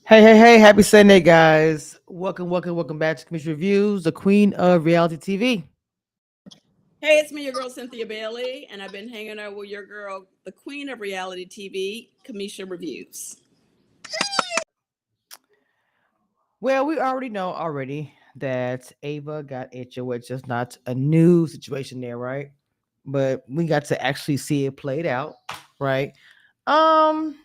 Hey, hey, hey, happy Sunday, guys. Welcome back to Commission Reviews, the queen of reality TV. Hey, it's me, your girl Cynthia Bailey, and I've been hanging out with your girl, the queen of reality TV, Kamisha Reviews. Well, we already know that Ava got HOH. It's not a new situation there, right? But we got to actually see it played out, right? Um,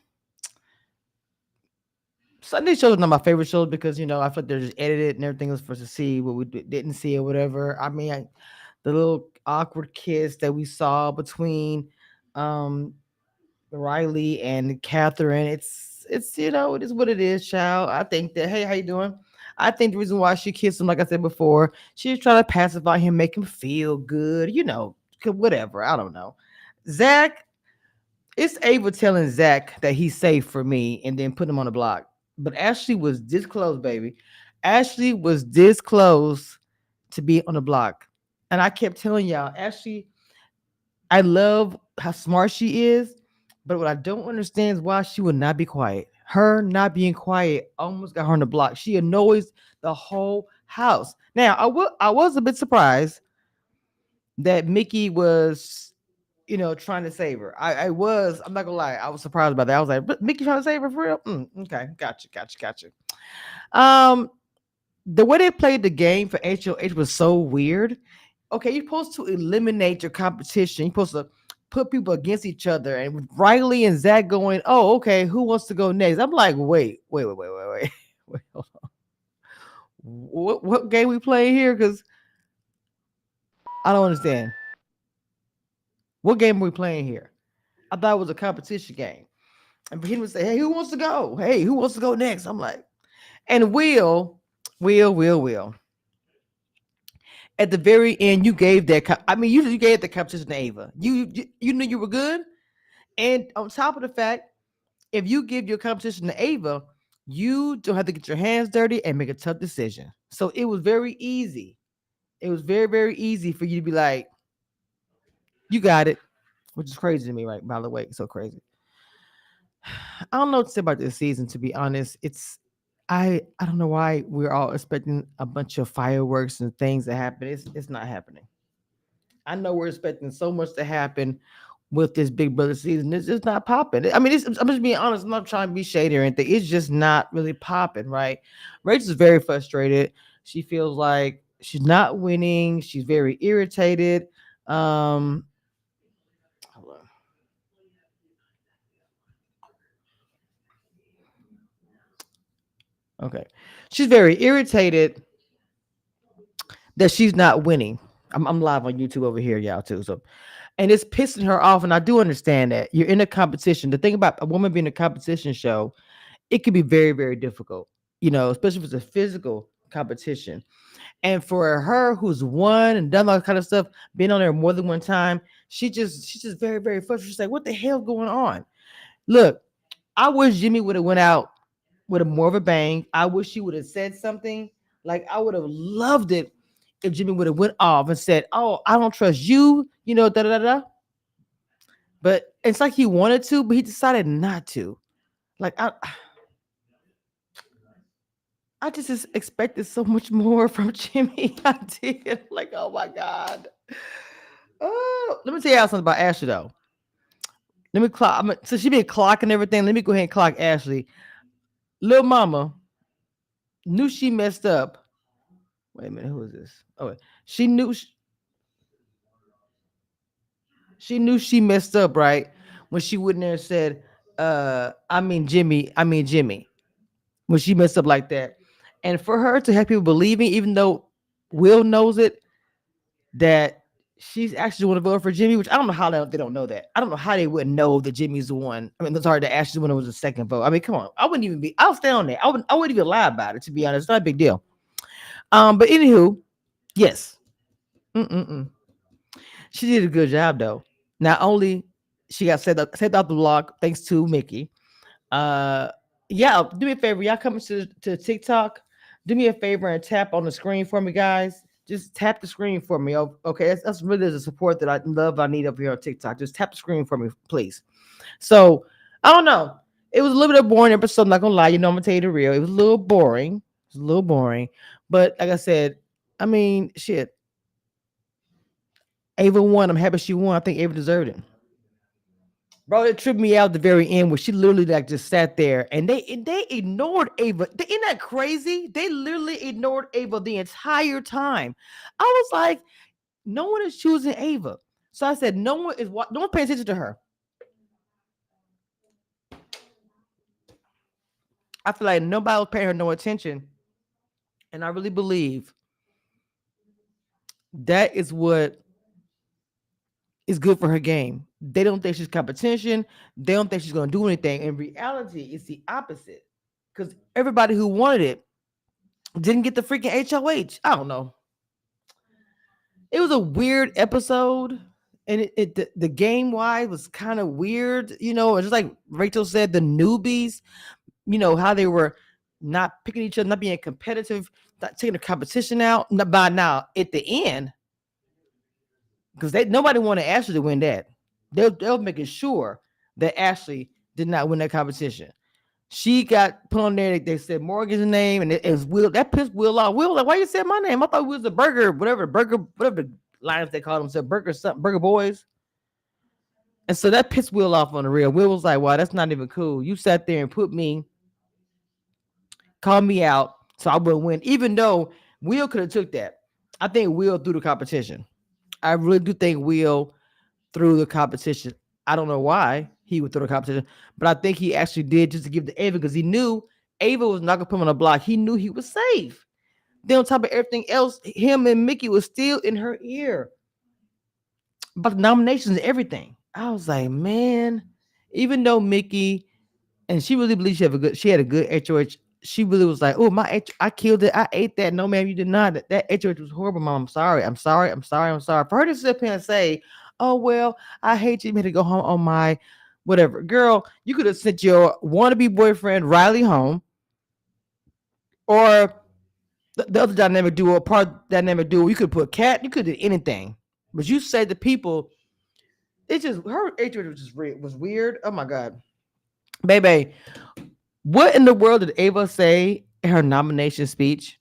Sunday shows are not my favorite shows because I feel like they're just edited and everything was for us to see what we didn't see or whatever. The little awkward kiss that we saw between um Riley and Catherine. It's it is what it is, child. I think that hey, how you doing? I think the reason why she kissed him, like I said before, she was trying to pacify him, make him feel good, whatever. I don't know. Zach, it's Ava telling Zach that he's safe for me and then put him on the block. But Ashley was this close, baby. Ashley was this close to be on the block. And I kept telling y'all, Ashley, I love how smart she is, but what I don't understand is why she would not be quiet. Her not being quiet almost got her on the block. She annoys the whole house. Now, I was a bit surprised that Mickey was, trying to save her. I'm not gonna lie, I was surprised by that. I was like, but Mickey trying to save her for real? Okay, gotcha. Um, the way they played the game for HOH was so weird. Okay, you're supposed to eliminate your competition. You're supposed to put people against each other. And with Riley and Zach going, oh, okay, who wants to go next? I'm like, wait. Wait, hold on. What game we playing here? Because I don't understand. What game are we playing here? I thought it was a competition game. And he would say, hey, who wants to go? Hey, who wants to go next? I'm like, and Will. At the very end, you gave that. You gave the competition to Ava. You knew you were good, and on top of the fact, if you give your competition to Ava, you don't have to get your hands dirty and make a tough decision. So it was very easy. It was very easy for you to be like, you got it, which is crazy to me, right? By the way, it's so crazy. I don't know what to say about this season. To be honest, I don't know why we're all expecting a bunch of fireworks and things to happen. It's not happening. I know we're expecting so much to happen with this Big Brother season. It's just not popping. I'm just being honest. I'm not trying to be shady or anything. It's just not really popping, right? Rachel's very frustrated. She feels like she's not winning. She's very irritated. Um, hold on. Okay, she's very irritated that she's not winning. I'm live on YouTube over here, y'all too. So and it's pissing her off. And I do understand that you're in a competition. The thing about a woman being a competition show, it can be very difficult, especially if it's a physical competition. And for her who's won and done all that kind of stuff, being on there more than one time, she's just very frustrated. She's like, what the hell going on? Look, I wish Jimmy would have went out with a more of a bang. I wish he would have said something. Like I would have loved it if Jimmy would have went off and said, "Oh, I don't trust you," da da da. But it's like he wanted to, but he decided not to. Like I just expected so much more from Jimmy. I did. Like, oh my God. Oh, let me tell y'all something about Ashley though. Let me clock. So she been clocking everything. Let me go ahead and clock Ashley. Little Mama knew she messed up. Wait a minute, who is this? Oh, wait. She knew she knew she messed up, right? When she went in there and said, Jimmy. When she messed up like that. And for her to have people believing, even though Will knows it, that she's actually want to vote for Jimmy, which I don't know how they don't know that. I don't know how they wouldn't know that Jimmy's the one. I mean, sorry, that Ashley's one was the second vote. I mean, come on. I'll stay on there. I wouldn't even lie about it, to be honest. It's not a big deal. But anywho, yes. Mm-mm-mm. She did a good job though. Not only she got set off the block thanks to Mickey. Uh, yeah, do me a favor. Y'all coming to TikTok? Do me a favor and tap on the screen for me, guys. Just tap the screen for me. Okay, that's really the support that I need up here on TikTok. Just tap the screen for me, please. So I don't know. It was a little bit of a boring episode. I'm not gonna lie. You know, I'm gonna tell you the real. It was a little boring. It was a little boring, but like I said, I mean, shit. Ava won. I'm happy she won. I think Ava deserved it. Bro, it tripped me out at the very end where she literally like just sat there and they ignored Ava. Isn't that crazy? They literally ignored Ava the entire time. I was like, no one is choosing Ava. So I said, no one paying attention to her. I feel like nobody was paying her no attention. And I really believe that is what is good for her game. They don't think she's competition. They don't think she's going to do anything. In reality, it's the opposite. Because everybody who wanted it didn't get the freaking HOH. I don't know. It was a weird episode. And the game wise was kind of weird. You know, just like Rachel said, the newbies, you know, how they were not picking each other, not being competitive, not taking the competition out. By now, at the end, because nobody wanted Ashley to win that. They were making sure that Ashley did not win that competition. She got put on there. They said Morgan's name, and it was Will. That pissed Will off. Will, like, why you said my name? I thought it was the burger, whatever the lines they called themselves, burger something, burger boys. And so that pissed Will off on the real. Will was like, "Wow, that's not even cool. You sat there and called me out, so I would win." Even though Will could have took that, I think Will threw the competition. I really do think Will through the competition. I don't know why he would throw the competition, but I think he actually did just to give to Ava because he knew Ava was not gonna put him on the block. He knew he was safe. Then on top of everything else, him and Mickey was still in her ear about the nominations and everything. I was like, man, even though Mickey and she really believed she had a good HOH. She really was like, oh I killed it. I ate that. No, ma'am, you did not. That HOH was horrible, mom. I'm sorry. I'm sorry. I'm sorry. I'm sorry. For her to sit here and say, oh well, I hate you. You had to go home on my whatever. Girl, you could have sent your wannabe boyfriend Riley home, or the other dynamic duo, part dynamic duo. You could put Cat. You could do anything, but you said the people. It just her HOH was just was weird. Oh my god, baby. What in the world did Ava say in her nomination speech?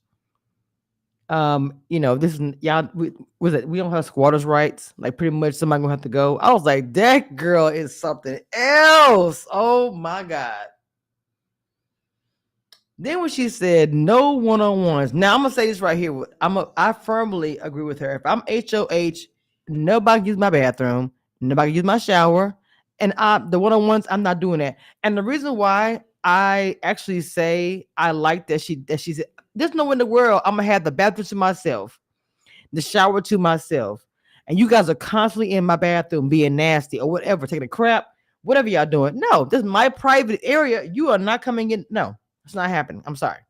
You know, this is y'all. Was it? We don't have squatters' rights. Like pretty much somebody gonna have to go. I was like, that girl is something else. Oh my god. Then when she said no one-on-ones. Now I'm gonna say this right here. I firmly agree with her. If I'm HOH, nobody use my bathroom, nobody use my shower, and the one-on-ones, I'm not doing that. And the reason why I actually say I like that she's there's no in the world I'm gonna have the bathroom to myself, the shower to myself, and you guys are constantly in my bathroom being nasty or whatever, taking a crap, whatever y'all doing. No, this is my private area. You are not coming in. No, it's not happening. I'm sorry.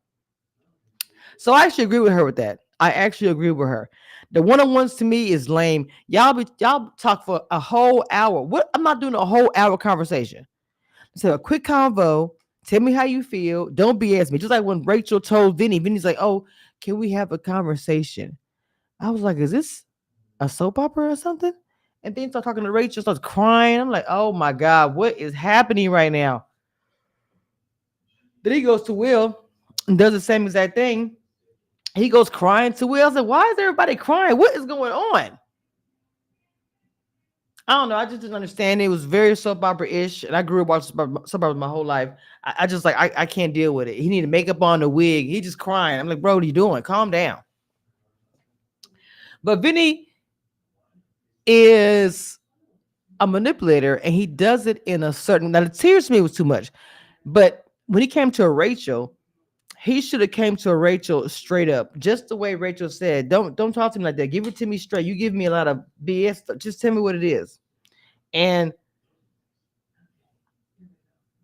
So I actually agree with her with that. I actually agree with her. The one-on-ones to me is lame. Y'all talk for a whole hour. What? I'm not doing a whole hour conversation. So a quick convo. Tell me how you feel. Don't BS me. Just like when Rachel told Vinny's like, "Oh, can we have a conversation?" I was like, "Is this a soap opera or something?" And then start talking to Rachel, starts crying. I'm like, "Oh my god, what is happening right now?" Then he goes to Will and does the same exact thing. He goes crying to Will. I said, "Why is everybody crying? What is going on?" I don't know. I just didn't understand. It was very soap opera ish, and I grew up watching soap opera my whole life. I just like I can't deal with it. He needed makeup on, the wig. He just crying. I'm like, bro, what are you doing? Calm down. But Vinny is a manipulator, and he does it in a certain. Now the tears to me was too much, but when he came to a Rachel, he should have came to a Rachel straight up, just the way Rachel said. Don't talk to me like that. Give it to me straight. You give me a lot of BS. Just tell me what it is. And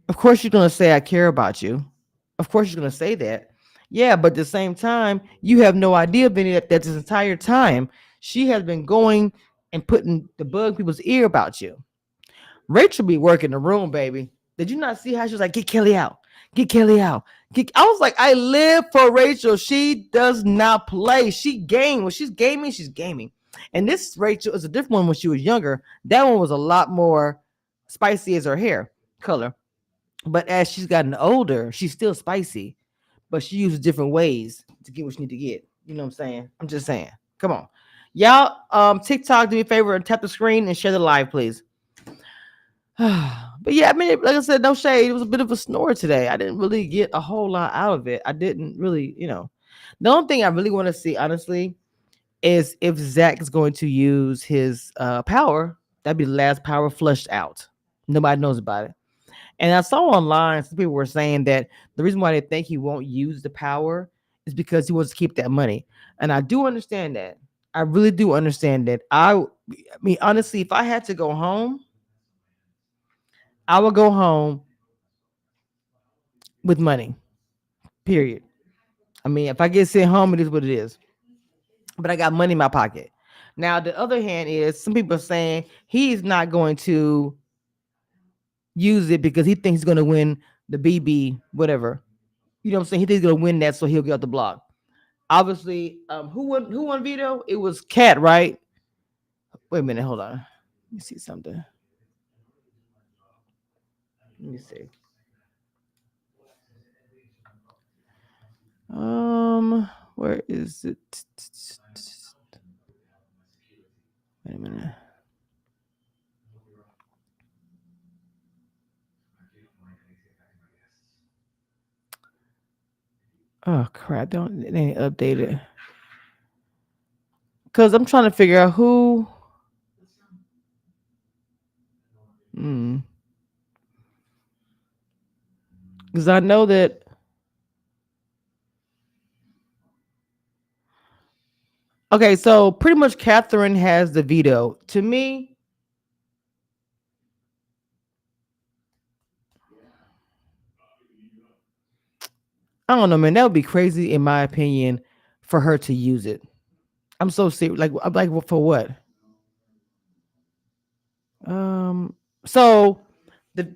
of course, you're gonna say I care about you. Of course, you're gonna say that. Yeah, but at the same time, you have no idea, Benny, that this entire time she has been going and putting the bug in people's ear about you. Rachel be working the room, baby. Did you not see how she was like, get Kelly out, get Kelly out? I was like, I live for Rachel. She does not play. She game. When she's gaming, she's gaming. And this Rachel is a different one when she was younger. That one was a lot more spicy as her hair color. But as she's gotten older, she's still spicy, but she uses different ways to get what she need to get. You know what I'm saying? I'm just saying. Come on. Y'all, TikTok, do me a favor and tap the screen and share the live, please. But yeah, I mean, like I said, no shade. It was a bit of a snore today. I didn't really get a whole lot out of it. I didn't really, The only thing I really want to see, honestly, is if Zach is going to use his power. That'd be the last power flushed out. Nobody knows about it. And I saw online some people were saying that the reason why they think he won't use the power is because he wants to keep that money. And I do understand that. I really do understand that. I mean, honestly, if I had to go home, I would go home with money. Period. I mean, if I get sent home, it is what it is. But I got money in my pocket. Now, the other hand is some people are saying he's not going to use it because he thinks he's going to win the BB, whatever. You know what I'm saying? He thinks he's going to win that, so he'll get off the block. Obviously, who won veto? It was Cat, right? Wait a minute, hold on. Let me see something. Let me see. Where is it? Wait a minute. Oh crap! Don't it ain't updated. Cause I'm trying to figure out who. Hmm. Cause I know that. Okay, so pretty much Catherine has the veto. To me, I don't know, man. That would be crazy, in my opinion, for her to use it. I'm so serious. Like, I'm like, for what? Um. So, the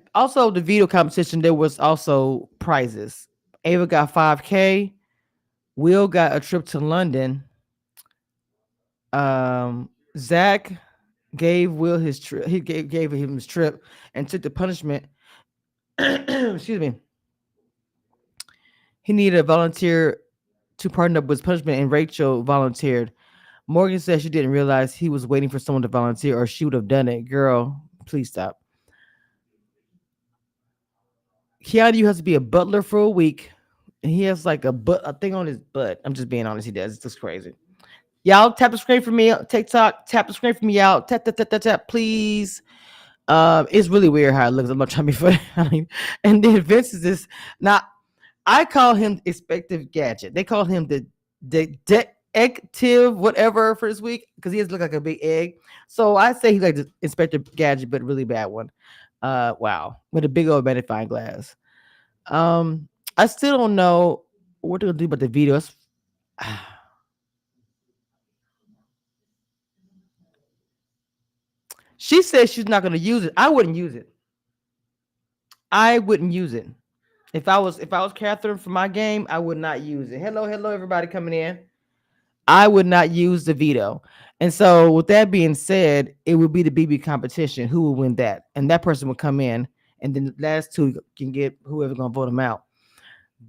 veto competition, there was also prizes. Ava got 5K. Will got a trip to London. Zach gave Will his trip. He gave him his trip and took the punishment. Excuse me. He needed a volunteer to partner up with his punishment, and Rachel volunteered. Morgan said she didn't realize he was waiting for someone to volunteer, or she would have done it. Girl, please stop. Keanu has to be a butler for a week, and he has like a thing on his butt. I'm just being honest. He does. It's just crazy. Y'all tap the screen for me. TikTok, tap the screen for me out. Tap, tap, tap, tap, tap, please. It's really weird how it looks. I'm not trying to be funny. And then Vince is this. Now, I call him Inspector Gadget. They call him the detective whatever for this week because he has look like a big egg. So I say he's like the Inspector Gadget, but really bad one. Wow, with a big old magnifying glass. I still don't know what they're gonna do about the videos. She says she's not gonna use it. I wouldn't use it. I wouldn't use it. If I was Catherine for my game, I would not use it. Hello, hello, everybody coming in. I would not use the veto. And so, with that being said, it would be the BB competition. Who will win that? And that person would come in, and then the last two can get whoever gonna vote them out.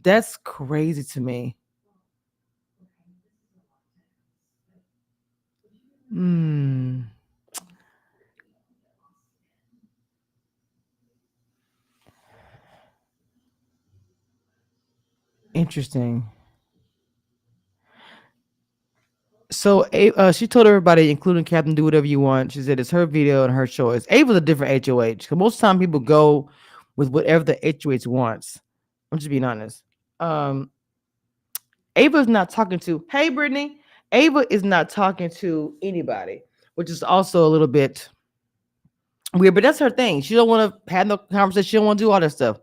That's crazy to me. Hmm. Interesting. So she told everybody, including Captain, do whatever you want. She said it's her video and her choice. Ava's a different HOH because most time people go with whatever the HOH wants. I'm just being honest. Um, Ava's not talking to. Hey, Brittany. Ava is not talking to anybody, which is also a little bit weird. But that's her thing. She don't want to have no conversation. She don't want to do all that stuff.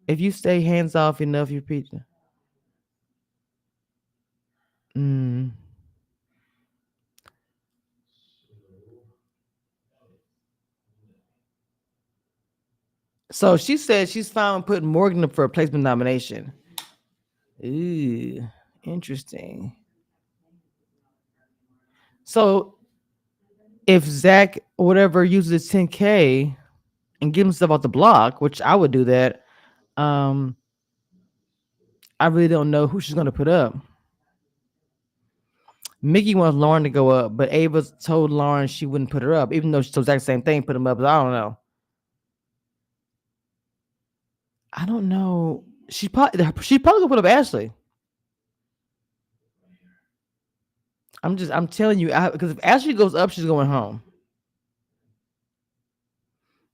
If you stay hands off enough, you preach. Mm. So she said she's fine with putting Morgan up for a placement nomination. Ooh, interesting. So if Zach or whatever uses 10K, and get himself off the block, which I would do that. Um, I really don't know who she's gonna put up. Mickey wants Lauren to go up, but Ava told Lauren she wouldn't put her up, even though she told Zach the same thing, put him up. But I don't know. I don't know. She probably gonna put up Ashley. I'm telling you, because if Ashley goes up, she's going home.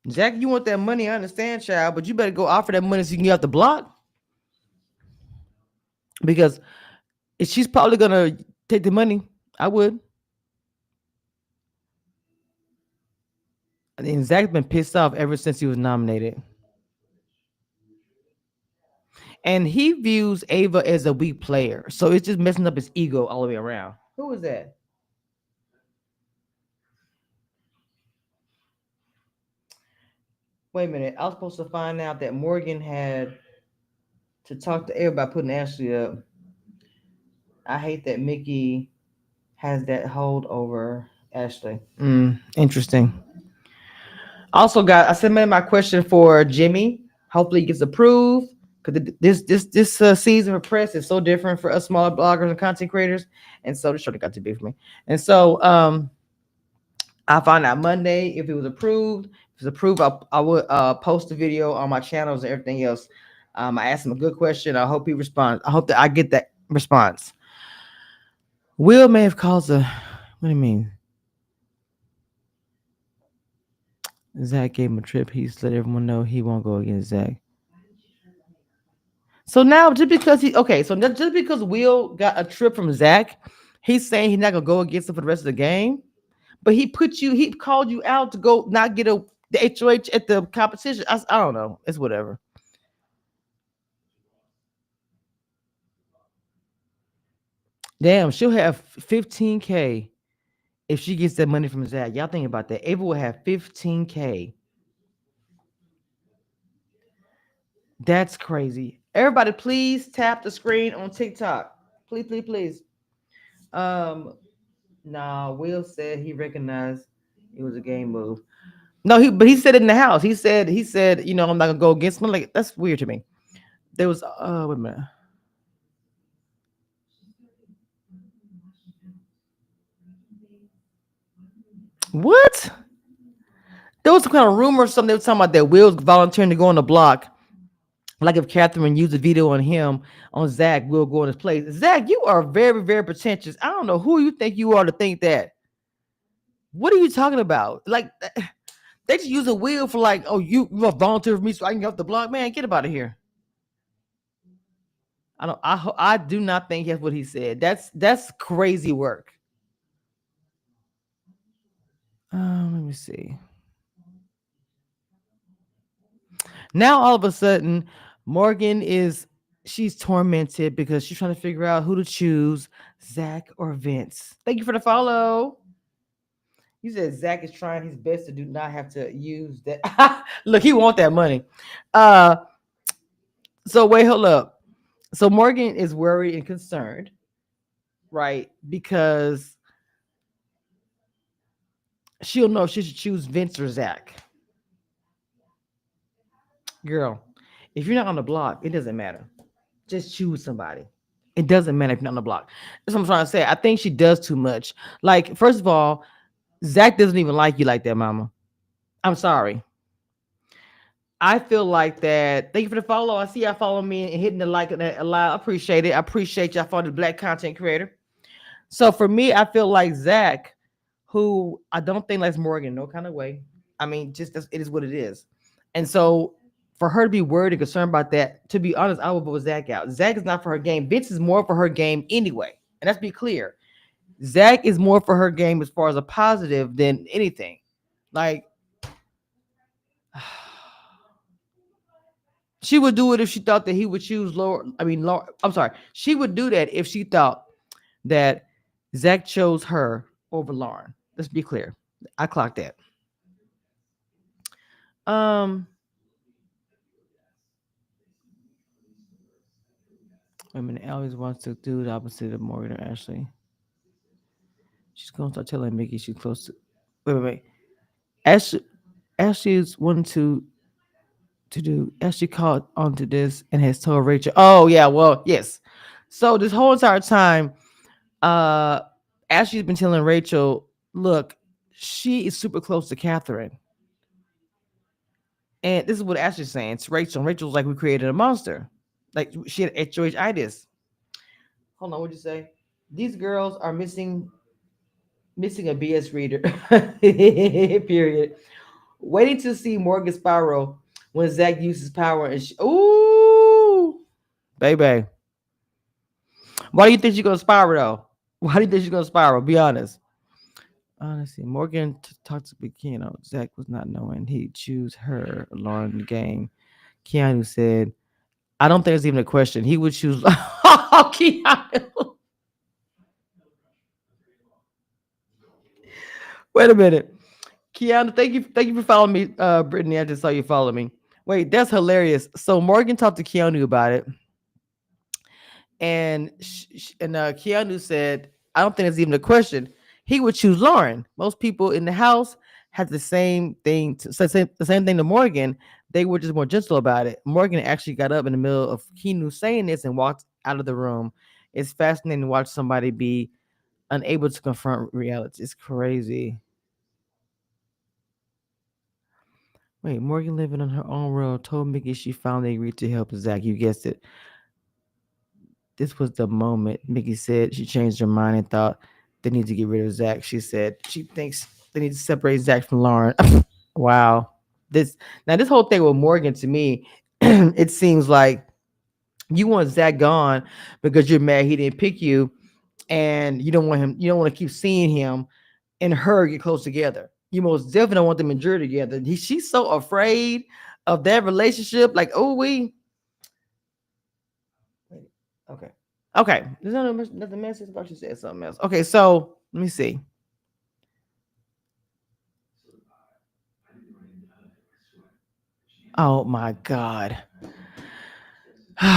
Jack, you want that money? I understand, child, but you better go offer that money so you can get off the block because if she's probably gonna take the money. I would. I mean, Zach's been pissed off ever since he was nominated, and he views Ava as a weak player, so it's just messing up his ego all the way around. Who is that? Wait a minute. I was supposed to find out that Morgan had to talk to Ava about putting Ashley up. I hate that Mickey has that hold over Ashley. Interesting. Also, got I submitted my question for Jimmy. Hopefully, it gets approved because this season of press is so different for us smaller bloggers and content creators, and so this show got too big for me. And so, I found out Monday if it was approved. If it's approved, I would post the video on my channels and everything else. I asked him a good question. I hope he responds. I hope that I get that response. Will may have caused a. What do you mean? Zach gave him a trip. He's let everyone know he won't go against Zach. So now, just because just because Will got a trip from Zach, he's saying he's not gonna go against him for the rest of the game. But he called you out to go not get the HOH at the competition. I don't know. It's whatever. Damn, she'll have 15K if she gets that money from Zach. Y'all think about that. Ava will have 15K. That's crazy. Everybody, please tap the screen on TikTok. Please, please, please. Um, nah, Will said he recognized it was a game move. No, he said it in the house. He said, I'm not gonna go against him. Like, that's weird to me. There was wait a minute. What? There was some kind of rumor or something. They were talking about that Will's volunteering to go on the block. Like if Catherine used a video on him on Zach, Will go in his place. Zach, you are very, very pretentious. I don't know who you think you are to think that. What are you talking about? Like they just use a Will for like, oh, you a volunteer for me so I can get off the block. Man, get about it here. I do not think that's what he said. That's crazy work. Let me see. Now all of a sudden, Morgan is she's tormented because she's trying to figure out who to choose, Zach or Vince. Thank you for the follow. You said Zach is trying his best to do not have to use that. Look, he want that money. Uh, so wait, hold up. So Morgan is worried and concerned, right? Because she'll know if she should choose Vince or Zach. Girl, if you're not on the block, it doesn't matter. Just choose somebody. It doesn't matter if you're not on the block. That's what I'm trying to say. I think she does too much. Like, first of all, Zach doesn't even like you like that, mama. I'm sorry. I feel like that. Thank you for the follow. I see y'all following me and hitting the like and that allow. I appreciate it. I appreciate y'all for the black content creator. So for me, I feel like Zach, who I don't think likes Morgan, no kind of way. I mean, just it is what it is. And so for her to be worried and concerned about that, to be honest, I would vote Zach out. Zach is not for her game. Vince is more for her game anyway. And let's be clear. Zach is more for her game as far as a positive than anything. Like she would do it if she thought that he would choose Laura. I mean, Laura. I'm sorry. She would do that if she thought that Zach chose her over Lauren. Let's be clear. I clocked that. Um, I mean, always wants to do the opposite of Morgan or Ashley. She's gonna start telling Mickey she's close to. Wait. Ashley, Ashley's wanting to do. Ashley caught onto this and has told Rachel. Oh yeah, well yes. So this whole entire time, uh, Ashley's been telling Rachel, look, she is super close to Catherine, and this is what Ashley's saying to Rachel. And Rachel's like, we created a monster, like she had HOHitis. Hold on, what'd you say? These girls are missing a BS reader. Period. Waiting to see Morgan Spiral when Zach uses power and ooh, baby. Why do you think she's gonna spiral though? Why do you think she's gonna spiral? Be honest. Honestly, Morgan talked to Keanu. Zach was not knowing he'd choose her along the game. Keanu said, "I don't think it's even a question. He would choose." Oh, Keanu. Wait a minute, Keanu. Thank you for following me, Brittany. I just saw you follow me. Wait, that's hilarious. So Morgan talked to Keanu about it, and Keanu said, "I don't think it's even a question. He would choose Lauren. Most people in the house had the same thing, the same thing to Morgan. They were just more gentle about it. Morgan actually got up in the middle of Keanu saying this and walked out of the room. It's fascinating to watch somebody be unable to confront reality. It's crazy. Wait, Morgan living on her own world told Mickey she finally agreed to help Zach. You guessed it. This was the moment Mickey said she changed her mind and thought they need to get rid of Zach. She said she thinks they need to separate Zach from Lauren. Wow. This whole thing with Morgan to me, it seems like you want Zach gone because you're mad he didn't pick you, and you don't want to keep seeing him and her get close together. You most definitely don't want them in jury together. She's so afraid of that relationship. Like, oh, okay. Okay. There's nothing message about you said something else. Okay, so let me see. Oh my God. Lord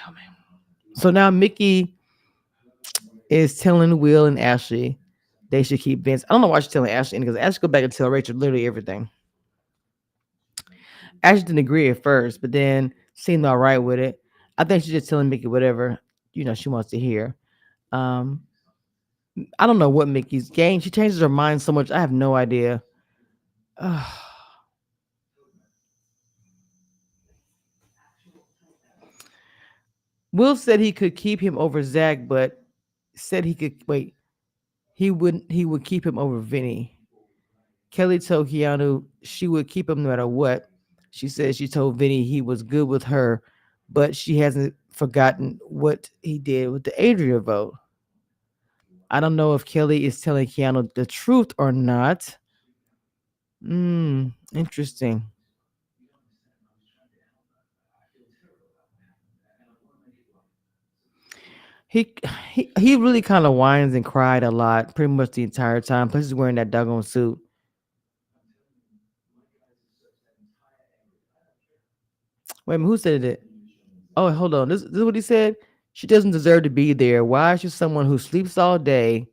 help me. So now Mickey is telling Will and Ashley they should keep Vince. I don't know why she's telling Ashley because Ashley go back and tell Rachel literally everything. Ashley didn't agree at first, but then seemed all right with it. I think she's just telling Mickey whatever she wants to hear. Um, I don't know what Mickey's game. She changes her mind so much. I have no idea. Will said he could keep him over Zach, but said he could wait. He would keep him over Vinny. Kelly told Keanu she would keep him no matter what. She said she told Vinny he was good with her, but she hasn't forgotten what he did with the Adria vote. I don't know if Kelly is telling Keanu the truth or not. Interesting. He he really kind of whines and cried a lot, pretty much the entire time. Plus, he's wearing that doggone suit. Wait a minute, who said it? Oh, hold on. This is what he said. She doesn't deserve to be there. Why should someone who sleeps all day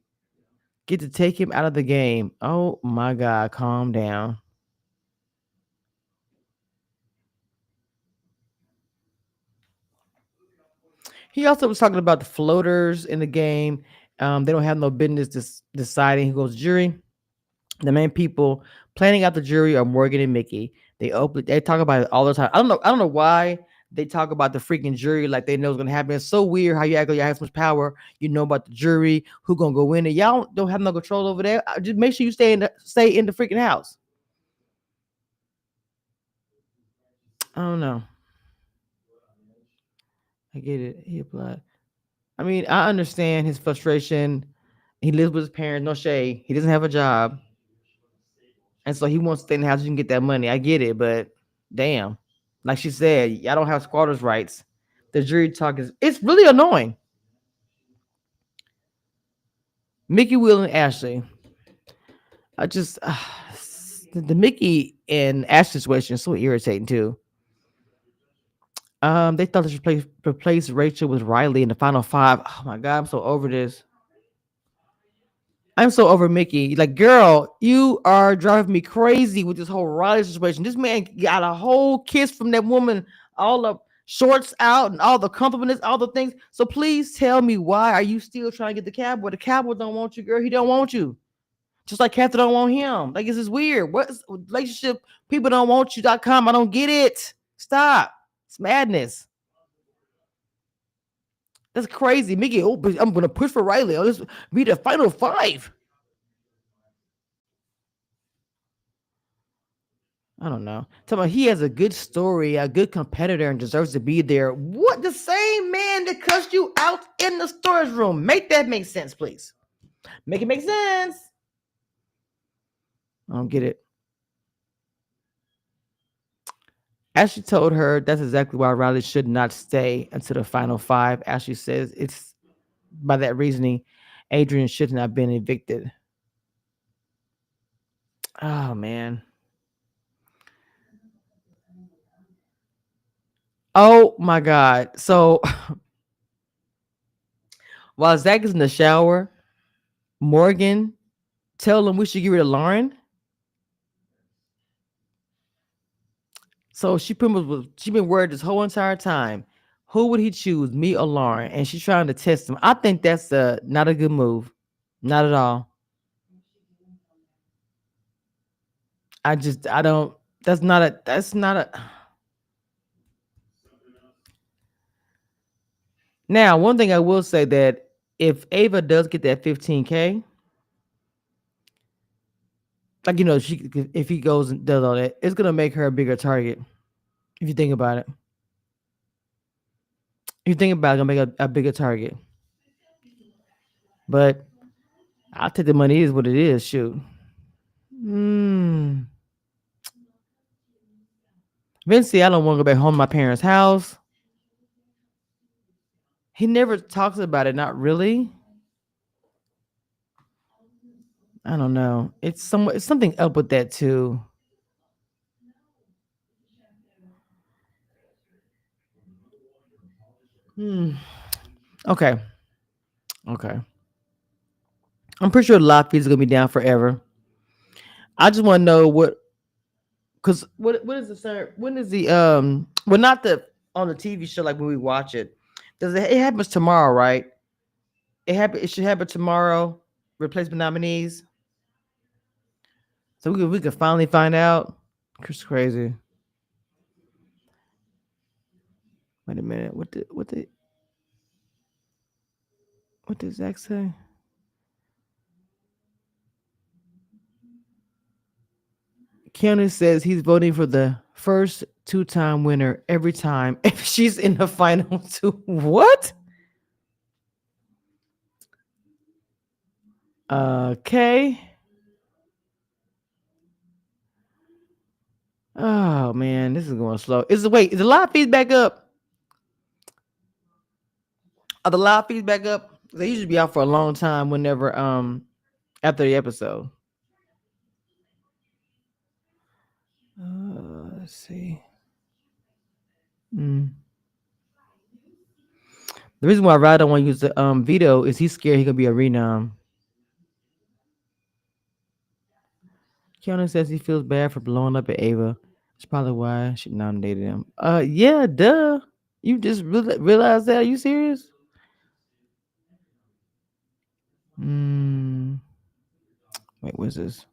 get to take him out of the game? Oh my God, calm down. He also was talking about the floaters in the game. They don't have no business deciding who goes to jury. The main people planning out the jury are Morgan and Mickey. They talk about it all the time. I don't know why they talk about the freaking jury like they know it's gonna happen. It's so weird how you act like you have so much power. You know about the jury, who gonna go in, and y'all don't have no control over that. Just make sure you stay in the freaking house. I don't know. I get it. He applied. I mean, I understand his frustration. He lives with his parents, no shade. He doesn't have a job. And so he wants to stay in the house. You can get that money. I get it, but damn, like she said, y'all don't have squatters' rights. The jury talk is it's really annoying. Mickey, Will, and Ashley. I just the Mickey and Ashley situation is so irritating too. They thought they should replace Rachel with Riley in the final five. Oh my God, I'm so over this. I'm so over Mickey. Like, girl, you are driving me crazy with this whole Riley situation. This man got a whole kiss from that woman, all the shorts out and all the compliments, all the things. So please tell me, why are you still trying to get the cowboy? The cowboy don't want you, girl. He don't want you. Just like Catherine don't want him. Like, this is weird. What is relationship people don't want you.com? I don't get it. Stop. It's madness. That's crazy. Mickey, oh, but I'm gonna push for Riley. Oh, this be the final five. I don't know. Tell me he has a good story, a good competitor, and deserves to be there. What, the same man that cussed you out in the storage room? Make that make sense, please. Make it make sense. I don't get it. Ashley told her that's exactly why Riley should not stay until the final five. Ashley says it's by that reasoning, Adrian should not have been evicted. Oh man. Oh my God. So while Zach is in the shower, Morgan tell him we should get rid of Lauren. So she pretty much was, she been worried this whole entire time. Who would he choose, me or Lauren? And she's trying to test him. I think that's not a good move. Not at all. I don't, that's not a now, one thing I will say that if Ava does get that 15K, like, she, if he goes and does all that, it's gonna make her a bigger target. If you think about it. If you think about it, gonna make a bigger target. But I'll take the money is what it is. Shoot. Mm. Vinci, I don't want to go back home to my parents' house. He never talks about it, not really. I don't know. It's something up with that too. Hmm. Okay. Okay. I'm pretty sure Lafayette's gonna be down forever. I just want to know because what is the sir? When is the well, not the on the TV show, like when we watch it. Does it happens tomorrow, right? It should happen tomorrow. Replacement nominees. So we could finally find out. It's crazy. Wait a minute. What did Zach say? Keanu says he's voting for the first two-time winner every time if she's in the final two. What? Okay. Oh man, this is going slow. Is the live feed back up? Are the live feeds back up? They usually be out for a long time whenever after the episode. Let's see. Mm. The reason why Rod don't want to use the veto is he's scared he could be a renom. Keanu says he feels bad for blowing up at Ava. That's probably why she nominated him. Yeah, duh. You just realized that? Are you serious? Mm. Wait, what's this?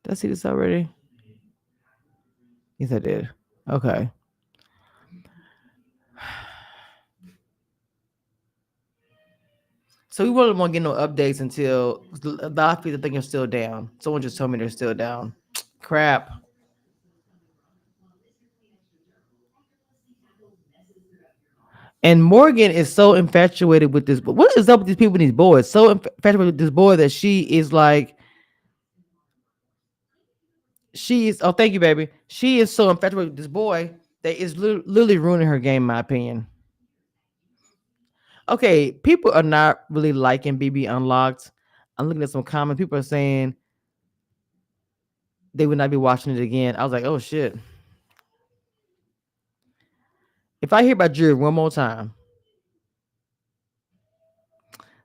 Did I see this already? Yes, I did. Okay. So we really won't get no updates until the office. I think are still down. Someone just told me they're still down. Crap. And Morgan is so infatuated with this. What is up with these people and these boys? So infatuated with this boy that she is like, she is. Oh, thank you, baby. She is so infatuated with this boy that is literally ruining her game, in my opinion. Okay, people are not really liking BB Unlocked. I'm looking at some comments. People are saying they would not be watching it again. I was like, oh shit. If I hear about Jury one more time,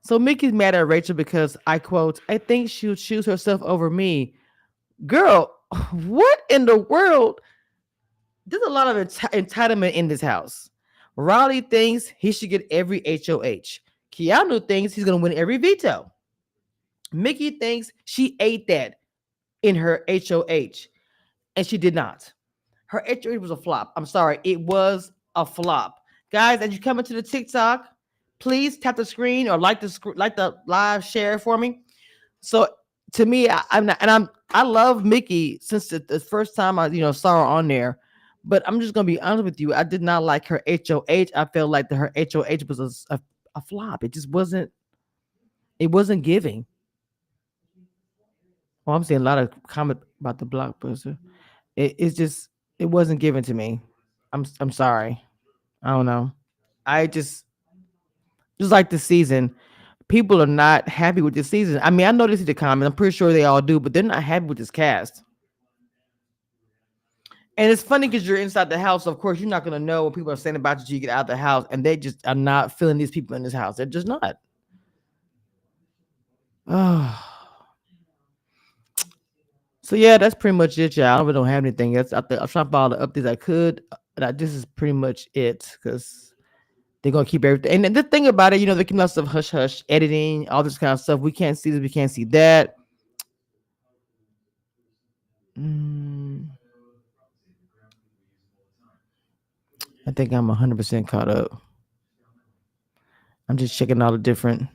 So Mickey's mad at Rachel because I quote, I think she'll choose herself over me. Girl, what in the world? There's a lot of entitlement in this house. Riley thinks he should get every HOH. Keanu thinks he's going to win every veto. Mickey thinks she ate that in her HOH, and she did not. Her HOH was a flop. I'm sorry, it was a flop. Guys, as you come into the TikTok, please tap the screen or like the live share for me. So to me, I'm not, and I love Mickey since the first time I saw her on there. But I'm just gonna be honest with you. I did not like her HOH. I felt like her HOH was a flop. It just wasn't. It wasn't giving. Well, I'm seeing a lot of comment about the blockbuster. It's just it wasn't given to me. I'm sorry. I don't know. I just like the season. People are not happy with this season. I mean, I know this is the comments. I'm pretty sure they all do, but they're not happy with this cast. And it's funny because you're inside the house. So of course, you're not gonna know what people are saying about you till you get out of the house, and they just are not feeling these people in this house. They're just not. Oh. So yeah, that's pretty much it, y'all. I really don't have anything else. I'm trying to follow the updates I could. This is pretty much it because they're gonna keep everything. And the thing about it, they keep lots of hush hush editing, all this kind of stuff. We can't see this, we can't see that. Mm, I think I'm 100% caught up. I'm just checking all the different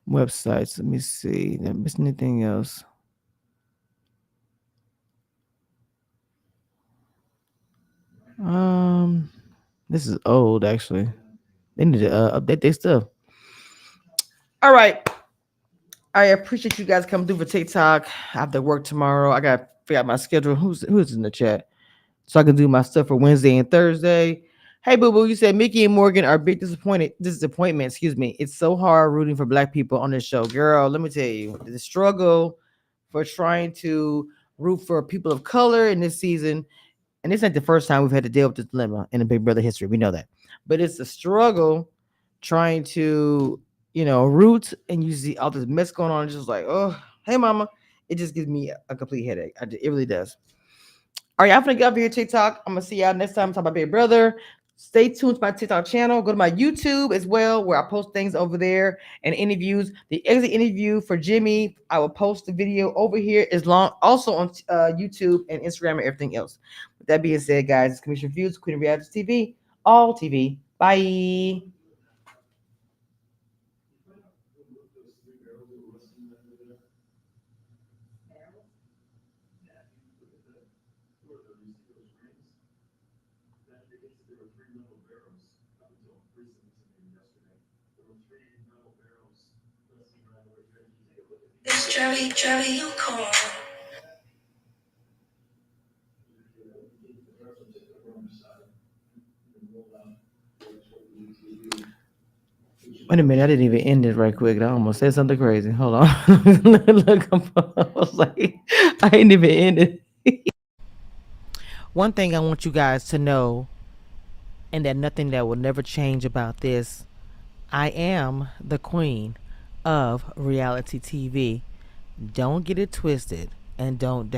websites. Let me see. Did I miss anything else? Um, this is old actually. They need to update their stuff. All right. I appreciate you guys coming through for TikTok. I have to work tomorrow. I got to figure out my schedule. Who's in the chat? So I can do my stuff for Wednesday and Thursday. Hey, boo boo, you said Mickey and Morgan are big disappointment. Excuse me. It's so hard rooting for black people on this show, girl. Let me tell you, the struggle for trying to root for people of color in this season, and this ain't the first time we've had to deal with this dilemma in the Big Brother history. We know that, but it's a struggle trying to root, and you see all this mess going on. It's just like, oh, hey, mama. It just gives me a complete headache. It really does. All right, I'm gonna get up here TikTok. I'm gonna see y'all next time. Talk about Big Brother. Stay tuned to my TikTok channel. Go to my YouTube as well, where I post things over there and interviews. The exit interview for Jimmy, I will post the video over here as long also on YouTube and Instagram and everything else. With that being said, guys, it's Commissioner Views, Queen of Reality TV, all TV. Bye. It's Jerry, you call. Wait a minute, I didn't even end it right quick. I almost said something crazy. Hold on. Look, I was like, I ain't even ended. One thing I want you guys to know, and that nothing that will never change about this, I am the queen of reality TV. Don't get it twisted and don't